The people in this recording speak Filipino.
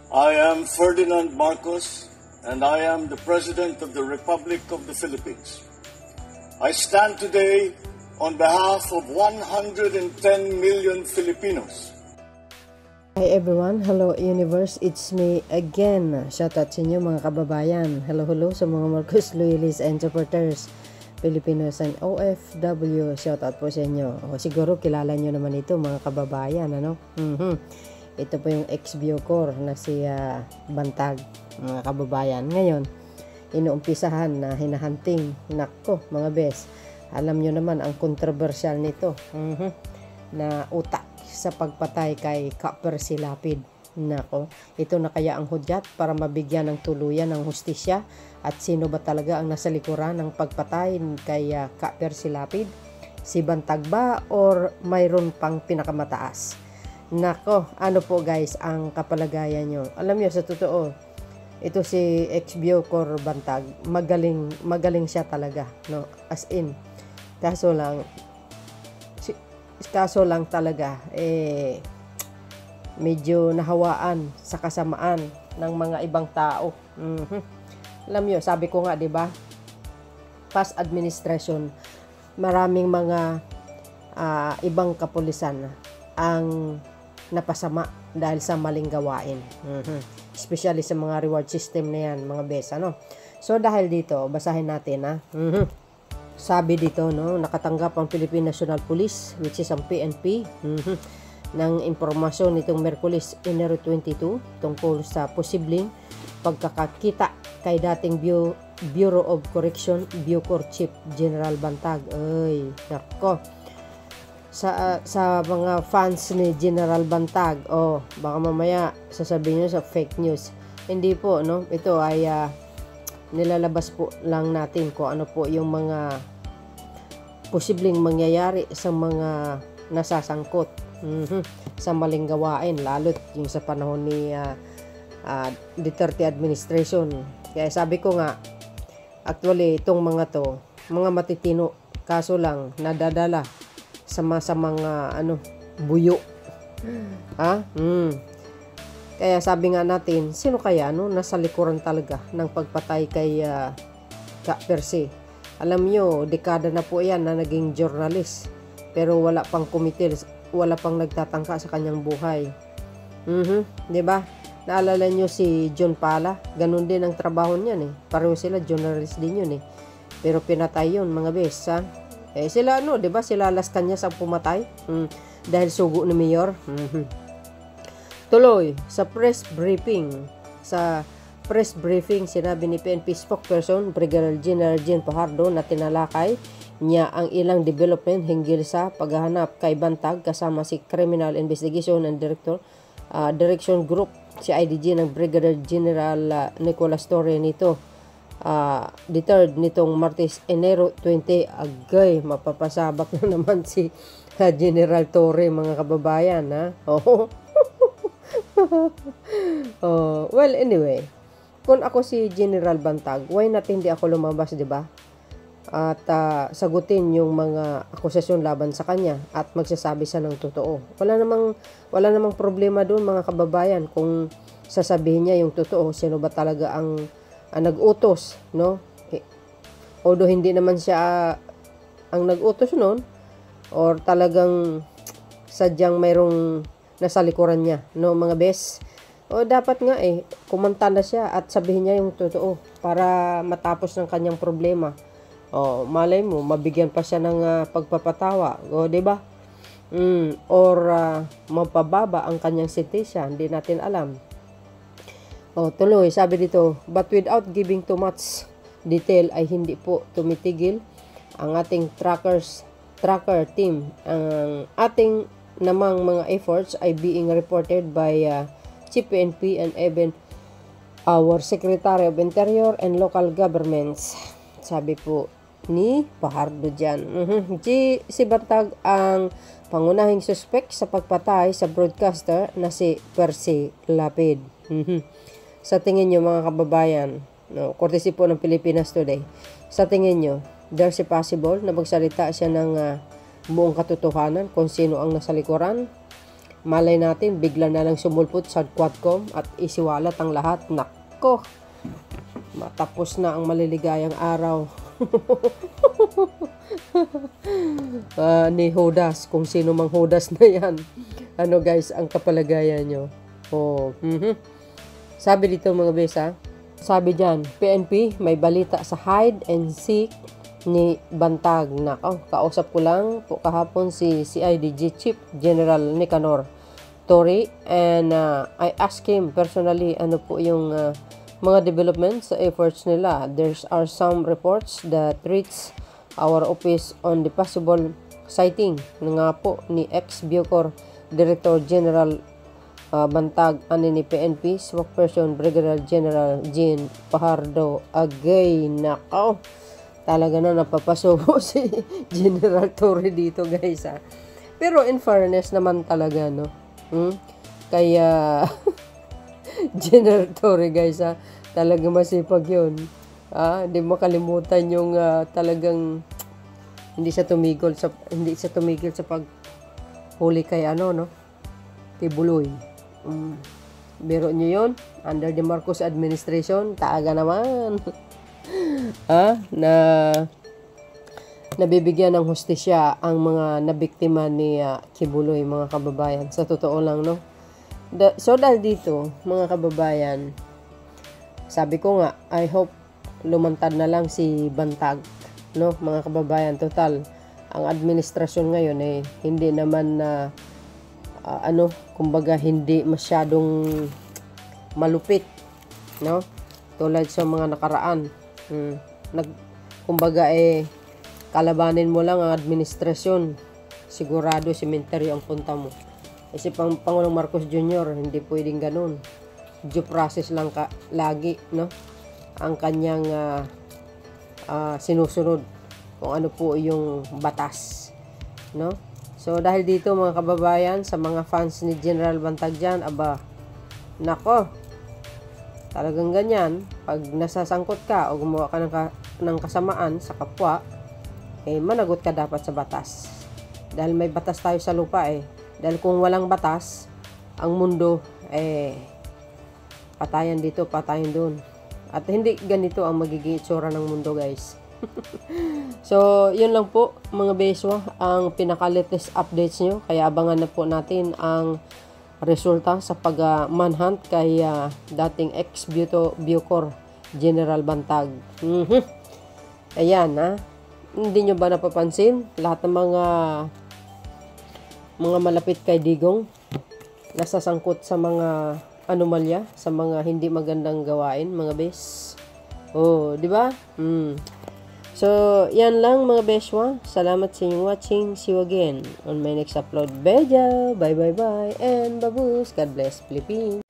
I am Ferdinand Marcos, and I am the President of the Republic of the Philippines. I stand today on behalf of 110 million Filipinos. Hi everyone, hello universe, it's me again. Shoutout sa inyo mga kababayan. Hello sa mga Marcos loyalists and supporters, Filipinos and OFW. Shoutout po sa inyo. Siguro kilala nyo naman ito mga kababayan, ano? Ito po yung ex-Bucor na si Bantag, mga kababayan. Ngayon, inuumpisahan na hinahunting. Nako, mga bes. Alam nyo naman ang kontrobersyal nito. Na utak sa pagpatay kay Kaper Silapid. Nako, ito na kaya ang hudyat para mabigyan ng tuluyan ng hustisya at sino ba talaga ang nasa likuran ng pagpatay kay Kaper Silapid? Si Bantag ba or mayroon pang pinakamataas? Nako, ano po guys ang kapalagayan nyo? Alam nyo sa totoo, ito si ex-Bucor Bantag, magaling siya talaga, no? As in, kaso lang talaga medyo nahawaan sa kasamaan ng mga ibang tao. Alam nyo, sabi ko nga, 'di ba? Past administration, maraming mga ibang kapulisan ang napasama dahil sa maling gawain. Especially sa mga reward system na yan, mga bes, ano? So dahil dito, basahin natin, ha? Sabi dito, no, nakatanggap ang Philippine National Police, which is ang PNP, ng impormasyon nitong Miyerkules, Enero 22, tungkol sa posibleng pagkakakita kay dating Bureau of Correction, Bucor Chief General Bantag. Ay, nako. Sa mga fans ni General Bantag, baka mamaya sasabihin nyo sa fake news. Hindi po, no? Ito ay nilalabas po lang natin kung ano po yung mga posibleng mangyayari sa mga nasasangkot sa maling gawain, lalo't yung sa panahon ni Duterte administration. Kaya sabi ko nga, actually itong mga to, mga matitino, kaso lang nadadala sa mga buyo. Kaya sabi nga natin, sino kaya nasa likuran talaga ng pagpatay kay Kaper si? Alam nyo, dekada na po yan na naging journalist, pero wala pang committee, wala pang nagtatangka sa kanyang buhay. 'Di ba? Naalala nyo si John Pala, ganun din ang trabaho niyan eh. Pareho sila, journalist din yun eh. Pero pinatay yun, mga bes, ha? Sila 'di ba? Sila Las Cañas ang pumatay dahil sugo ni Mayor. Tuloy sa press briefing, sinabi ni PNP spokesperson Brigadier General Jean Fajardo na tinalakay niya ang ilang development hinggil sa paghahanap kay Bantag kasama si Criminal Investigation and Direction Group, si IDG ng Brigadier General Nicolas Torre nito. The third nitong Martes, Enero 20, agay, mapapasabak na naman si General Torre, mga kababayan, ha? Well, anyway, kung ako si General Bantag, why not hindi ako lumabas, di ba? At sagutin yung mga akusasyon laban sa kanya at magsasabi siya ng totoo. Wala namang problema doon, mga kababayan, kung sasabihin niya yung totoo, sino ba talaga ang nag-utos, no? Although hindi naman siya ang nag-utos noon, or talagang sadyang mayroong nasa likuran niya, no, mga bes? O dapat nga kumanta na siya at sabihin niya yung totoo para matapos ng kanyang problema. Malay mo, mabigyan pa siya ng pagpapatawa, di ba? Or mapababa ang kanyang sentensya, hindi natin alam. Tuloy, sabi dito, but without giving too much detail ay hindi po tumitigil ang ating tracker team. Ang ating namang mga efforts ay being reported by Chief PNP and even our Secretary of Interior and Local Governments. Sabi po ni Fajardo dyan. Si Bantag ang pangunahing suspect sa pagpatay sa broadcaster na si Percy Lapid. Sa tingin nyo, mga kababayan, courtesy po ng Pilipinas Today, sa tingin nyo, there's a possible na magsalita siya ng buong katotohanan kung sino ang nasa likuran? Malay natin, bigla na lang sumulpot sa Quadcom at isiwalat ang lahat. Nako, matapos na ang maliligayang araw. Ni Judas, kung sino mang Judas na yan. Ano guys, ang kapalagayan nyo. Sabi dito mga besa, sabi dyan, PNP may balita sa hide and seek ni Bantag. Nako, kausap ko lang po kahapon si CIDG Chief General Nicanor Torre, and I asked him personally ano po yung mga developments sa efforts nila. There are some reports that reach our office on the possible sighting nga po ni ex-Bucor Director General Bantag, ani ni PNP spokesperson Brigadier General Jean Fajardo Agay. Nako, talaga na napapasubo si General Torre dito guys Pero in fairness naman talaga no. Kaya General Torre guys talaga masipag yun. Hindi makalimutan yung talagang hindi siya tumigil sa paghuli kay kay Buloy. Biro nyo yun, under the Marcos administration, taaga naman. Na nabibigyan ng hustisya ang mga nabiktima ni Kibuloy, mga kababayan. Sa totoo lang, no? So, dahil dito, mga kababayan, sabi ko nga, I hope lumantad na lang si Bantag, no? Mga kababayan, total, ang administrasyon ngayon hindi naman na kumbaga hindi masyadong malupit, no? Tulad sa mga nakaraan. Kumbaga kalabanin mo lang ang administrasyon, sigurado sementeryo ang punta mo. Kasi Pangulong Marcos Jr. hindi pwedeng ganun. Due process lang lagi, no? Ang kanyang sinusunod kung ano po yung batas, no? So dahil dito mga kababayan, sa mga fans ni General Bantag dyan, nako, talagang ganyan, pag nasasangkot ka o gumawa ka ng kasamaan sa kapwa, managot ka dapat sa batas. Dahil may batas tayo sa lupa Dahil kung walang batas, ang mundo patayan dito, patayan doon. At hindi ganito ang magiging itsura ng mundo guys. So, yun lang po mga beswa, ang pinaka-latest updates nyo. Kaya abangan na po natin ang resulta sa pag-manhunt kay dating ex-Bucor General Bantag. Ayan hindi nyo ba napapansin? Lahat ng mga malapit kay Digong nasasangkot sa mga anomalya, sa mga hindi magandang gawain, mga bes. Di ba? So, yan lang mga beswa. Salamat sa inyong watching. See you again on my next upload. Beja! Bye. And babus! God bless Philippines!